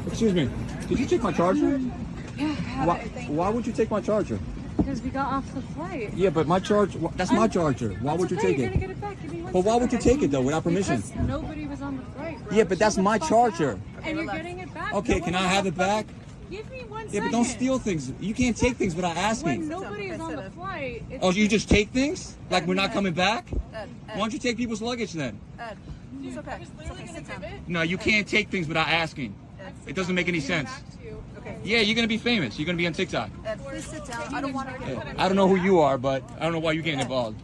Excuse me. Did you take my charger? Yeah, Why would you take my charger? because we got off the flight. Yeah, but my charge, that's my charger. Why would you take You're it? gonna get it back. Give me one But why would you second. take it though without permission? Because nobody was on the flight, bro. Yeah, but that's Chill the my fuck charger. out. And you're getting it back. Okay, No can one I on have the it back? Give me one second. Yeah, but don't steal things. You can't take things without When asking. nobody is on the flight, it's Oh, you just take things? Like we're not Ed, coming back? Ed, Why don't you take people's luggage then? Ed, it's okay. It's okay. Sit down. No, you can't take things without asking. It doesn't make any sense. Okay. Yeah, you're gonna be famous. You're gonna be on TikTok. Ed, please sit down. I don't want to get. I don't know who you are, but I don't know why you're getting involved.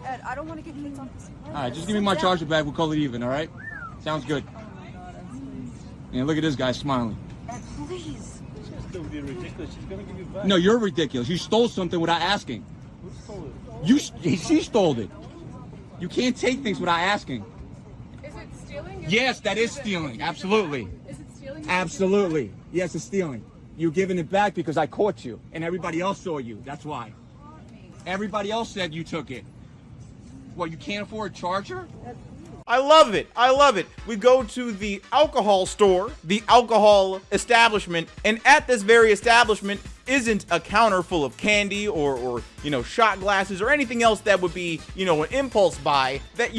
Ed, I don't want to get kicked on. All right, just give me my charger back. We'll call it even. All right? Sounds good. And look at this guy smiling. Ed, please. Don't be ridiculous. She's gonna give you back. No, you're ridiculous. You stole something without asking. Who stole it? She stole it. You can't take things without asking. Is it stealing? Yes, that is stealing. Absolutely. Is it stealing? Absolutely. Yes, it's stealing. You're giving it back because I caught you and everybody else saw you. That's why. Everybody else said you took it. What, you can't afford a charger? I love it. I love it. We go to the alcohol store, the alcohol establishment, and at this very establishment isn't a counter full of candy or shot glasses or anything else that would be, an impulse buy that,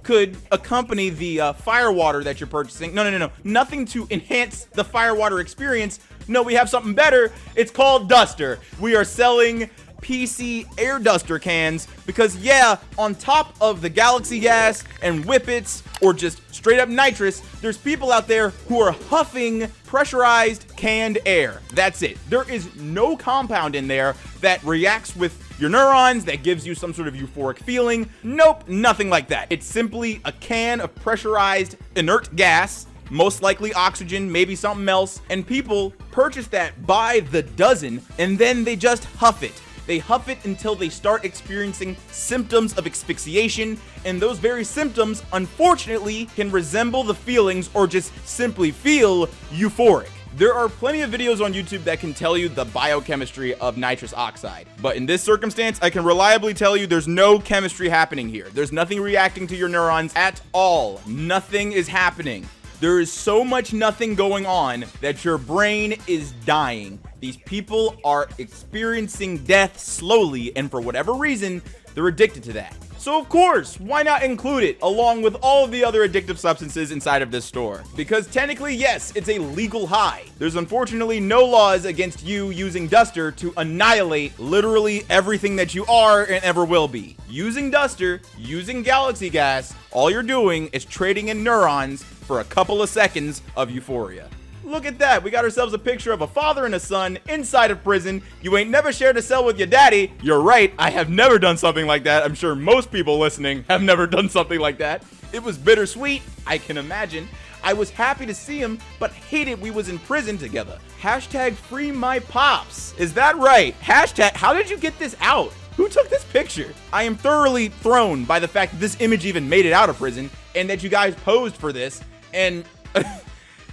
could accompany the fire water that you're purchasing. No. Nothing to enhance the fire water experience. No, we have something better. It's called Duster. We are selling PC air duster cans because on top of the Galaxy gas and Whippets or just straight up nitrous, there's people out there who are huffing pressurized canned air. That's it. There is no compound in there that reacts with your neurons, that gives you some sort of euphoric feeling. Nope, nothing like that. It's simply a can of pressurized inert gas, most likely oxygen, maybe something else, and people purchase that by the dozen and then they just huff it. They huff it until they start experiencing symptoms of asphyxiation, and those very symptoms, unfortunately, can resemble the feelings or just simply feel euphoric. There are plenty of videos on YouTube that can tell you the biochemistry of nitrous oxide, but in this circumstance, I can reliably tell you there's no chemistry happening here. There's nothing reacting to your neurons at all. Nothing is happening. There is so much nothing going on that your brain is dying. These people are experiencing death slowly, and for whatever reason, they're addicted to that. So of course, why not include it along with all of the other addictive substances inside of this store? Because technically, yes, it's a legal high. There's unfortunately no laws against you using Duster to annihilate literally everything that you are and ever will be. Using Duster, using Galaxy Gas, all you're doing is trading in neurons for a couple of seconds of euphoria. Look at that. We got ourselves a picture of a father and a son inside of prison. You ain't never shared a cell with your daddy. You're right. I have never done something like that. I'm sure most people listening have never done something like that. It was bittersweet. I can imagine. I was happy to see him, but hated we was in prison together. Hashtag free my pops. Is that right? Hashtag, how did you get this out? Who took this picture? I am thoroughly thrown by the fact that this image even made it out of prison and that you guys posed for this. And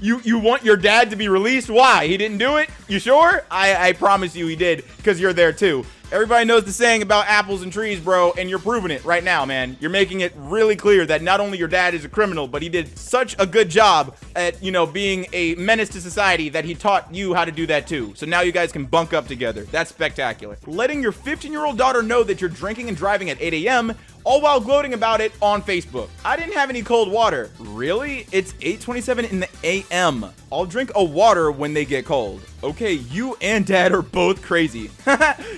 you want your dad to be released? Why? He didn't do it? You sure? I promise you he did, because you're there too. Everybody knows the saying about apples and trees, bro, and you're proving it right now, man. You're making it really clear that not only your dad is a criminal, but he did such a good job at, being a menace to society that he taught you how to do that too. So now you guys can bunk up together. That's spectacular. Letting your 15-year-old daughter know that you're drinking and driving at 8 a.m., all while gloating about it on Facebook. I didn't have any cold water. Really? It's 8:27 in the a.m. I'll drink a water when they get cold. Okay, you and dad are both crazy.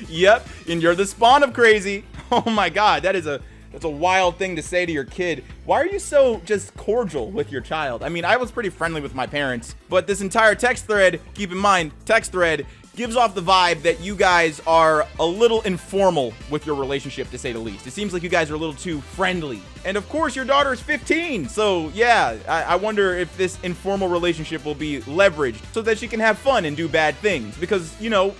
Yep, and you're the spawn of crazy. Oh my god, that's a wild thing to say to your kid. Why are you so just cordial with your child? I mean, I was pretty friendly with my parents, but this entire text thread, keep in mind, text thread gives off the vibe that you guys are a little informal with your relationship, to say the least. It seems like you guys are a little too friendly. And of course, your daughter is 15. So yeah, I wonder if this informal relationship will be leveraged so that she can have fun and do bad things. Because,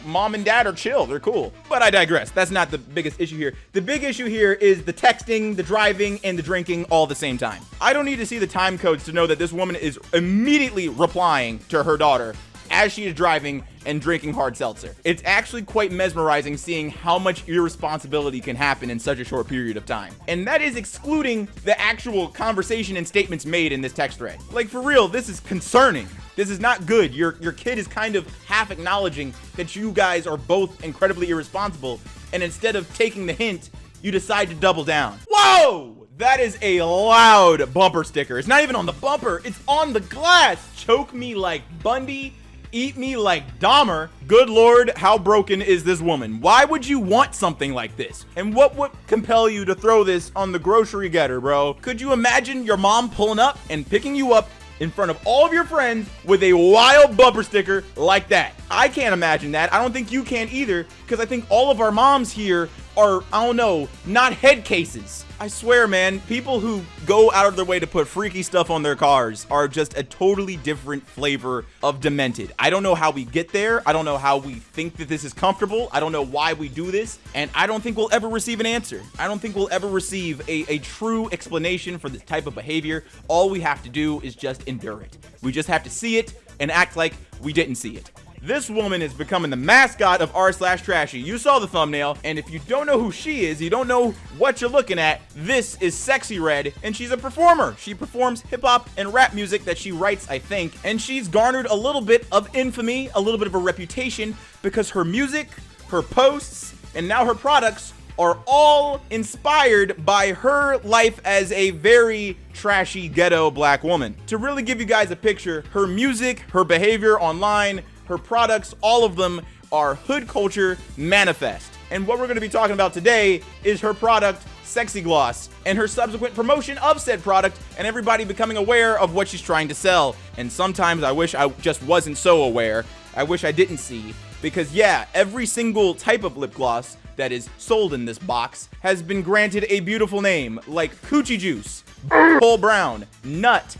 mom and dad are chill. They're cool. But I digress. That's not the biggest issue here. The big issue here is the texting, the driving, and the drinking all at the same time. I don't need to see the time codes to know that this woman is immediately replying to her daughter as she is driving and drinking hard seltzer. It's actually quite mesmerizing seeing how much irresponsibility can happen in such a short period of time. And that is excluding the actual conversation and statements made in this text thread. Like, for real, this is concerning. This is not good. Your kid is kind of half acknowledging that you guys are both incredibly irresponsible, and instead of taking the hint, you decide to double down. Whoa! That is a loud bumper sticker. It's not even on the bumper, it's on the glass. Choke me like Bundy, eat me like Dahmer. Good Lord, how broken is this woman? Why would you want something like this? And what would compel you to throw this on the grocery getter, bro? Could you imagine your mom pulling up and picking you up in front of all of your friends with a wild bumper sticker like that? I can't imagine that. I don't think you can either, because I think all of our moms here are, I don't know, not head cases. I swear, man, people who go out of their way to put freaky stuff on their cars are just a totally different flavor of demented. I don't know how we get there. I don't know how we think that this is comfortable. I don't know why we do this. And I don't think we'll ever receive an answer. I don't think we'll ever receive a true explanation for this type of behavior. All we have to do is just endure it. We just have to see it and act like we didn't see it. This woman is becoming the mascot of r/Trashy. You saw the thumbnail, and if you don't know who she is, you don't know what you're looking at, this is Sexy Red, and she's a performer. She performs hip-hop and rap music that she writes, I think, and she's garnered a little bit of infamy, a little bit of a reputation, because her music, her posts, and now her products are all inspired by her life as a very trashy ghetto black woman. To really give you guys a picture, her music, her behavior online, her products, all of them are hood culture manifest. And what we're going to be talking about today is her product, Sexy Gloss, and her subsequent promotion of said product, and everybody becoming aware of what she's trying to sell. And sometimes I wish I just wasn't so aware. I wish I didn't see, because yeah, every single type of lip gloss that is sold in this box has been granted a beautiful name, like Coochie Juice, Hole Brown, Nut,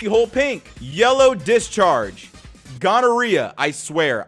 Hole Pink, Yellow Discharge, Gonorrhea. I swear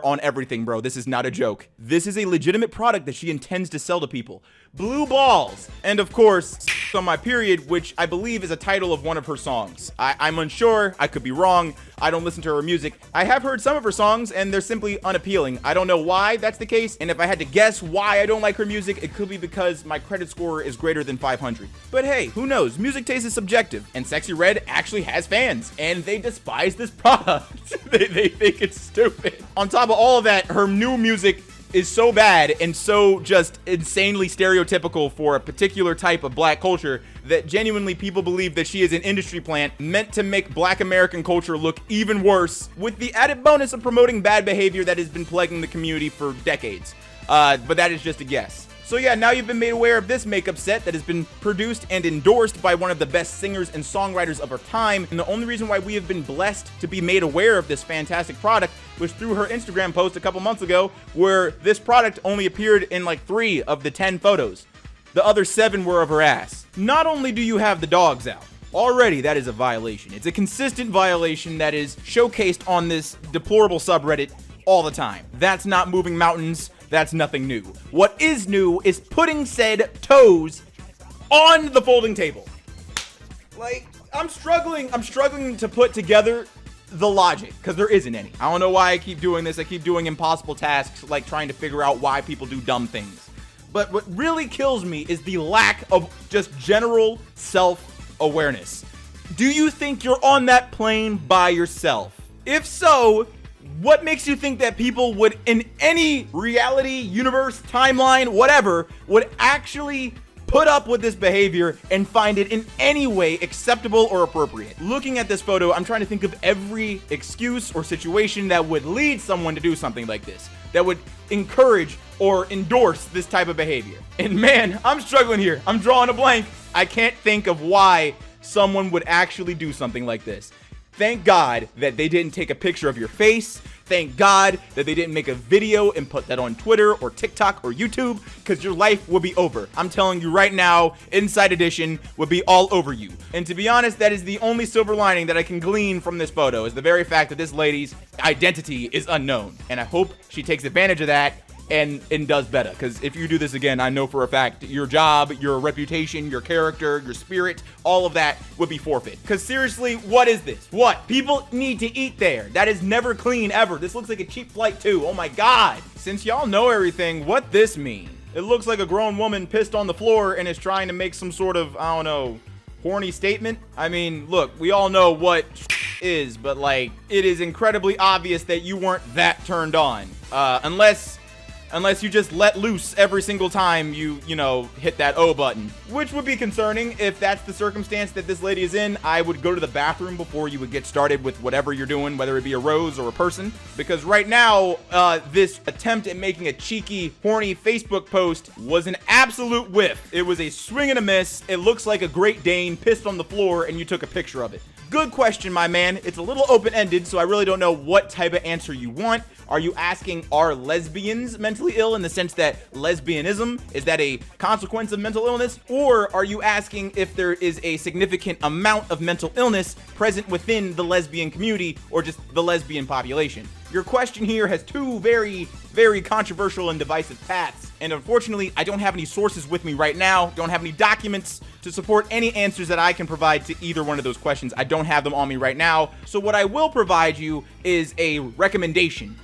on everything, bro. This is not a joke. This is a legitimate product that she intends to sell to people. Blue Balls, and of course, on My Period, which I believe is a title of one of her songs. I'm unsure. I could be wrong. I don't listen to her music. I have heard some of her songs, and they're simply unappealing. I don't know why that's the case, and if I had to guess why I don't like her music, it could be because my credit score is greater than 500. But hey, who knows? Music taste is subjective, and Sexy Red actually has fans, and they despise this product. they think it's stupid. On top of all of that, her new music is so bad and so just insanely stereotypical for a particular type of black culture that genuinely people believe that she is an industry plant meant to make black American culture look even worse, with the added bonus of promoting bad behavior that has been plaguing the community for decades. But that is just a guess. So yeah, now you've been made aware of this makeup set that has been produced and endorsed by one of the best singers and songwriters of our time. And the only reason why we have been blessed to be made aware of this fantastic product was through her Instagram post a couple months ago, where this product only appeared in like 3 of the 10 photos. The other 7 were of her ass. Not only do you have the dogs out, already that is a violation. It's a consistent violation that is showcased on this deplorable subreddit all the time. That's not moving mountains. That's nothing new. What is new is putting said toes on the folding table. Like, I'm struggling to put together the logic, because there isn't any. I don't know why I keep doing this. I keep doing impossible tasks, like trying to figure out why people do dumb things. But what really kills me is the lack of just general self-awareness. Do you think you're on that plane by yourself? If so, what makes you think that people would, in any reality, universe, timeline, whatever, would actually put up with this behavior and find it in any way acceptable or appropriate? Looking at this photo, I'm trying to think of every excuse or situation that would lead someone to do something like this, that would encourage or endorse this type of behavior. And man, I'm struggling here. I'm drawing a blank. I can't think of why someone would actually do something like this. Thank God that they didn't take a picture of your face. Thank God that they didn't make a video and put that on Twitter or TikTok or YouTube, because your life would be over. I'm telling you right now, Inside Edition would be all over you. And to be honest, that is the only silver lining that I can glean from this photo, is the very fact that this lady's identity is unknown. And I hope she takes advantage of that and does better, because if you do this again, I know for a fact your job, your reputation, your character, your spirit, all of that would be forfeit. Because seriously, what is this? What? People need to eat there. That is never clean ever. This looks like a cheap flight too. Oh my God. Since y'all know everything, what this mean? It looks like a grown woman pissed on the floor and is trying to make some sort of, I don't know, horny statement. I mean, look, we all know what is, but like, it is incredibly obvious that you weren't that turned on. Unless you just let loose every single time you know, hit that O button, which would be concerning. If that's the circumstance that this lady is in, I would go to the bathroom before you would get started with whatever you're doing, whether it be a rose or a person, because right now, this attempt at making a cheeky, horny Facebook post was an absolute whiff. It was a swing and a miss. It looks like a Great Dane pissed on the floor and you took a picture of it. Good question, my man. It's a little open-ended, so I really don't know what type of answer you want. Are you asking, are lesbians mentally ill in the sense that lesbianism, is that a consequence of mental illness? Or are you asking if there is a significant amount of mental illness present within the lesbian community or just the lesbian population? Your question here has two very, very controversial and divisive paths. And unfortunately, I don't have any sources with me right now, don't have any documents to support any answers that I can provide to either one of those questions. I don't have them on me right now. So what I will provide you is a recommendation,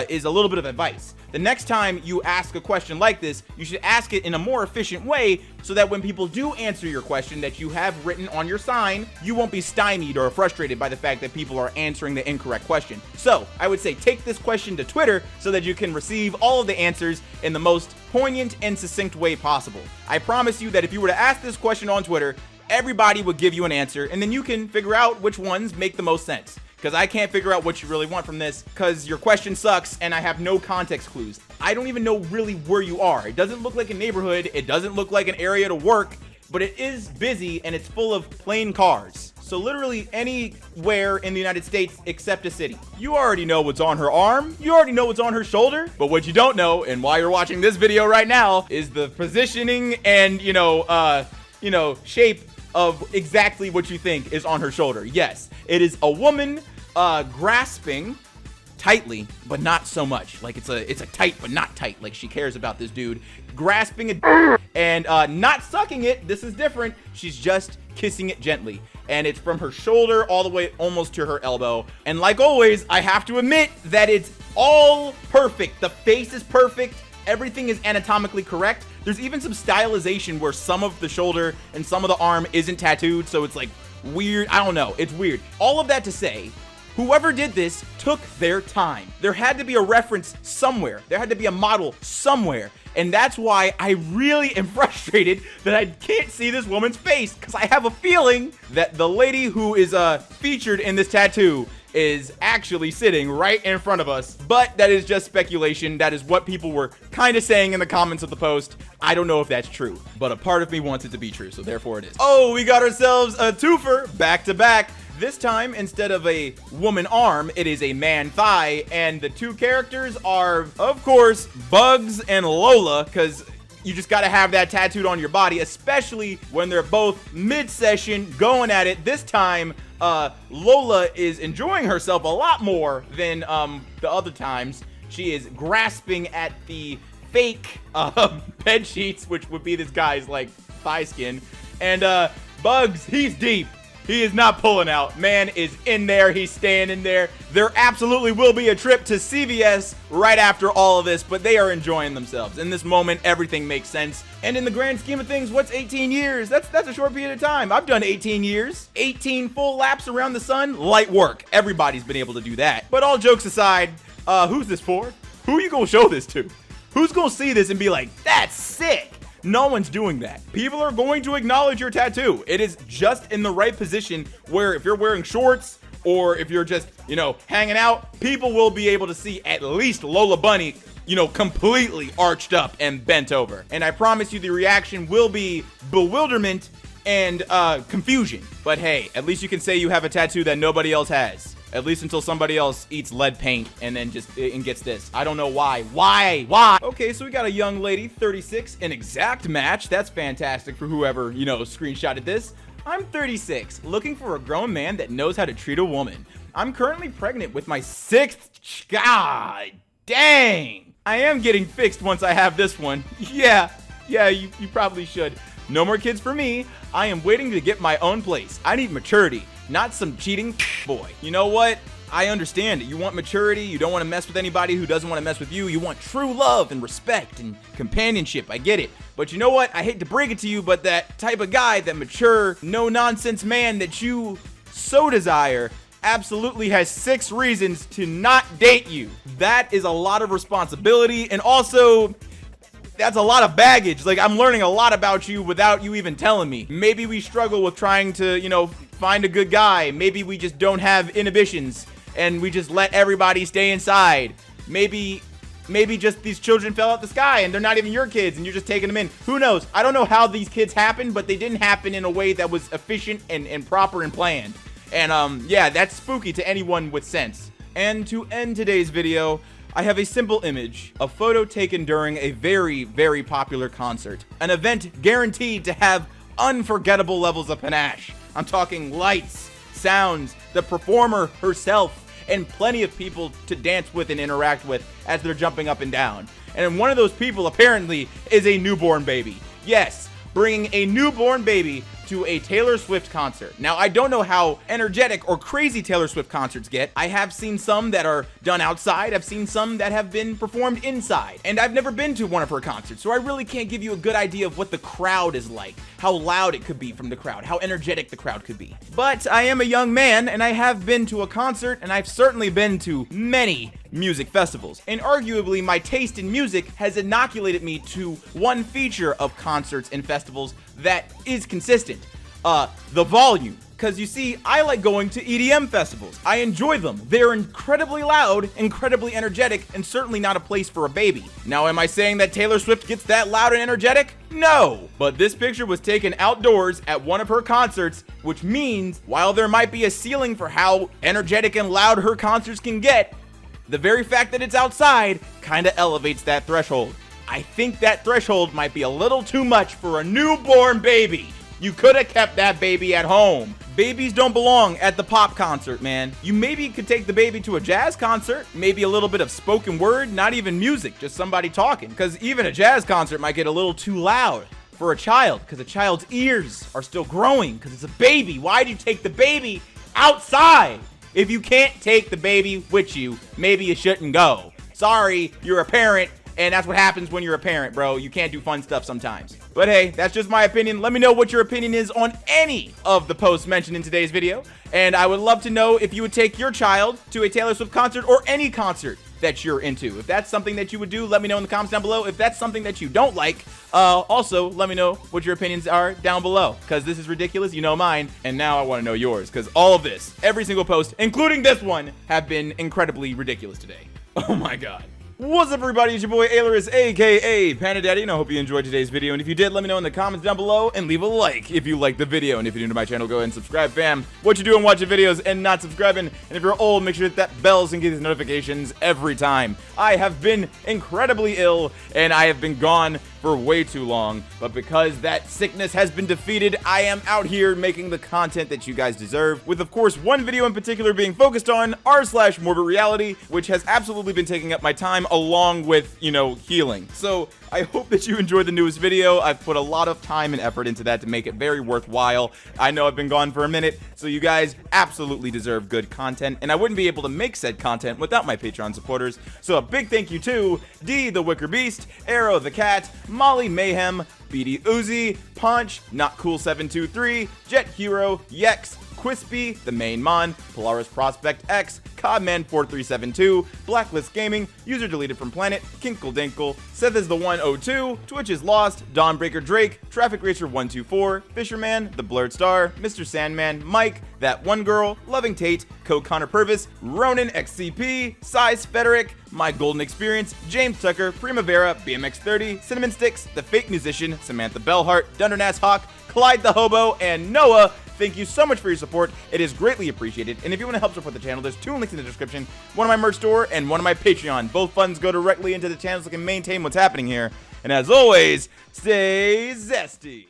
is a little bit of advice. The next time you ask a question like this, you should ask it in a more efficient way so that when people do answer your question that you have written on your sign, you won't be stymied or frustrated by the fact that people are answering the incorrect question. So I would say take this question to Twitter so that you can receive all of the answers in the most poignant and succinct way possible. I promise you that if you were to ask this question on Twitter, everybody would give you an answer, and then you can figure out which ones make the most sense. Because I can't figure out what you really want from this, because your question sucks and I have no context clues. I don't even know really where you are. It doesn't look like a neighborhood, it doesn't look like an area to work, but it is busy and it's full of plain cars. So literally anywhere in the United States except a city. You already know what's on her arm, you already know what's on her shoulder, but what you don't know, and why you're watching this video right now, is the positioning and, shape of exactly what you think is on her shoulder. Yes, it is a woman grasping tightly, but not so much. Like it's a tight but not tight. Like she cares about this dude. Grasping it and not sucking it. This is different. She's just kissing it gently. And it's from her shoulder all the way almost to her elbow. And like always, I have to admit that it's all perfect. The face is perfect. Everything is anatomically correct. There's even some stylization where some of the shoulder and some of the arm isn't tattooed, so it's like weird. I don't know. It's weird. All of that to say, whoever did this took their time. There had to be a reference somewhere. There had to be a model somewhere. And that's why I really am frustrated that I can't see this woman's face, because I have a feeling that the lady who is featured in this tattoo is actually sitting right in front of us. But that is just speculation. That is what people were kind of saying in the comments of the post. I don't know if that's true, but a part of me wants it to be true, so therefore it is. Oh, we got ourselves a twofer back to back. This time, instead of a woman arm, it is a man thigh, and the two characters are, of course, Bugs and Lola, because you just got to have that tattooed on your body, especially when they're both mid-session going at it. This time, Lola is enjoying herself a lot more than the other times. She is grasping at the fake bed sheets, which would be this guy's like thigh skin. And Bugs, he's deep. He is not pulling out. Man is in there. He's standing there. There absolutely will be a trip to CVS right after all of this, but they are enjoying themselves. In this moment, everything makes sense. And in the grand scheme of things, what's 18 years? That's a short period of time. I've done 18 years. 18 full laps around the sun. Light work. Everybody's been able to do that. But all jokes aside, who's this for? Who are you gonna show this to? Who's gonna see this and be like, that's sick? No one's doing that. People are going to acknowledge your tattoo. It is just in the right position where if you're wearing shorts or if you're just, hanging out, people will be able to see at least Lola Bunny, completely arched up and bent over. And I promise you the reaction will be bewilderment and confusion. But hey, at least you can say you have a tattoo that nobody else has. At least until somebody else eats lead paint and then gets this. I don't know why. Why? Okay, so we got a young lady, 36, an exact match. That's fantastic for whoever, screenshotted this. I'm 36, looking for a grown man that knows how to treat a woman. I'm currently pregnant with my 6th. God dang. I am getting fixed once I have this one. Yeah, you probably should. No more kids for me. I am waiting to get my own place. I need maturity. Not some cheating boy. You know what? I understand it. You want maturity. You don't want to mess with anybody who doesn't want to mess with you. You want true love and respect and companionship. I get it. But you know what? I hate to break it to you, but that type of guy, that mature, no-nonsense man that you so desire, absolutely has 6 reasons to not date you. That is a lot of responsibility, and also that's a lot of baggage. Like, I'm learning a lot about you without you even telling me. Maybe we struggle with trying to, you know, find a good guy. Maybe we just don't have inhibitions and we just let everybody stay inside. Maybe just these children fell out the sky and they're not even your kids and you're just taking them in. Who knows? I don't know how these kids happened, but they didn't happen in a way that was efficient and proper and planned. And yeah, that's spooky to anyone with sense. And to end today's video, I have a simple image, a photo taken during a very, very popular concert. An event guaranteed to have unforgettable levels of panache. I'm talking lights, sounds, the performer herself, and plenty of people to dance with and interact with as they're jumping up and down. And one of those people apparently is a newborn baby. Yes, bringing a newborn baby to a Taylor Swift concert. Now, I don't know how energetic or crazy Taylor Swift concerts get. I have seen some that are done outside. I've seen some that have been performed inside. And I've never been to one of her concerts, so I really can't give you a good idea of what the crowd is like, how loud it could be from the crowd, how energetic the crowd could be. But I am a young man, and I have been to a concert, and I've certainly been to many music festivals. And arguably, my taste in music has inoculated me to one feature of concerts and festivals that is consistent. The volume. Because you see, I like going to EDM festivals. I enjoy them. They're incredibly loud, incredibly energetic, and certainly not a place for a baby. Now, am I saying that Taylor Swift gets that loud and energetic? No. But this picture was taken outdoors at one of her concerts, which means while there might be a ceiling for how energetic and loud her concerts can get, the very fact that it's outside kind of elevates that threshold. I think that threshold might be a little too much for a newborn baby. You could have kept that baby at home. Babies don't belong at the pop concert, man. You maybe could take the baby to a jazz concert, maybe a little bit of spoken word, not even music, just somebody talking. Because even a jazz concert might get a little too loud for a child, because a child's ears are still growing, because it's a baby. Why'd you take the baby outside? If you can't take the baby with you, maybe you shouldn't go. Sorry, you're a parent, and that's what happens when you're a parent, bro. You can't do fun stuff sometimes. But hey, that's just my opinion. Let me know what your opinion is on any of the posts mentioned in today's video. And I would love to know if you would take your child to a Taylor Swift concert or any concert that you're into. If that's something that you would do, let me know in the comments down below. If that's something that you don't like, also let me know what your opinions are down below, because this is ridiculous. You know mine, and now I want to know yours, because all of this, every single post, including this one, have been incredibly ridiculous today. Oh my god. What's up, everybody? It's your boy Ailurus, aka Panda Daddy, and I hope you enjoyed today's video. And if you did, let me know in the comments down below and leave a like if you liked the video. And if you're new to my channel, go ahead and subscribe, fam. What you doing watching videos and not subscribing? And if you're old, make sure to hit that bell so you can get these notifications every time. I have been incredibly ill and I have been gone for way too long, but because that sickness has been defeated, I am out here making the content that you guys deserve, with of course one video in particular being focused on r/morbid reality, which has absolutely been taking up my time along with, you know, healing. So I hope that you enjoyed the newest video. I've put a lot of time and effort into that to make it very worthwhile. I know I've been gone for a minute, so you guys absolutely deserve good content, and I wouldn't be able to make said content without my Patreon supporters. So a big thank you to D the Wicker Beast, Arrow the Cat, Molly Mayhem, BD Uzi, Punch, Not Cool 723, Jet Hero, Yex, Quispy, The Main Mon, Polaris Prospect X, Codman4372, Blacklist Gaming, User Deleted from Planet, Kinkle Dinkle, Seth is the 102, Twitch is Lost, Dawnbreaker Drake, Traffic Racer 124, Fisherman, The Blurred Star, Mr. Sandman, Mike, That One Girl, Loving Tate, Co Connor Purvis, Ronan XCP, Size Federic, My Golden Experience, James Tucker, Primavera, BMX30, Cinnamon Sticks, The Fake Musician, Samantha Bellhart, Dundernass Hawk, Clyde the Hobo, and Noah. Thank you so much for your support. It is greatly appreciated. And if you want to help support the channel, there's 2 links in the description. One on my merch store and one on my Patreon. Both funds go directly into the channel so I can maintain what's happening here. And as always, stay zesty.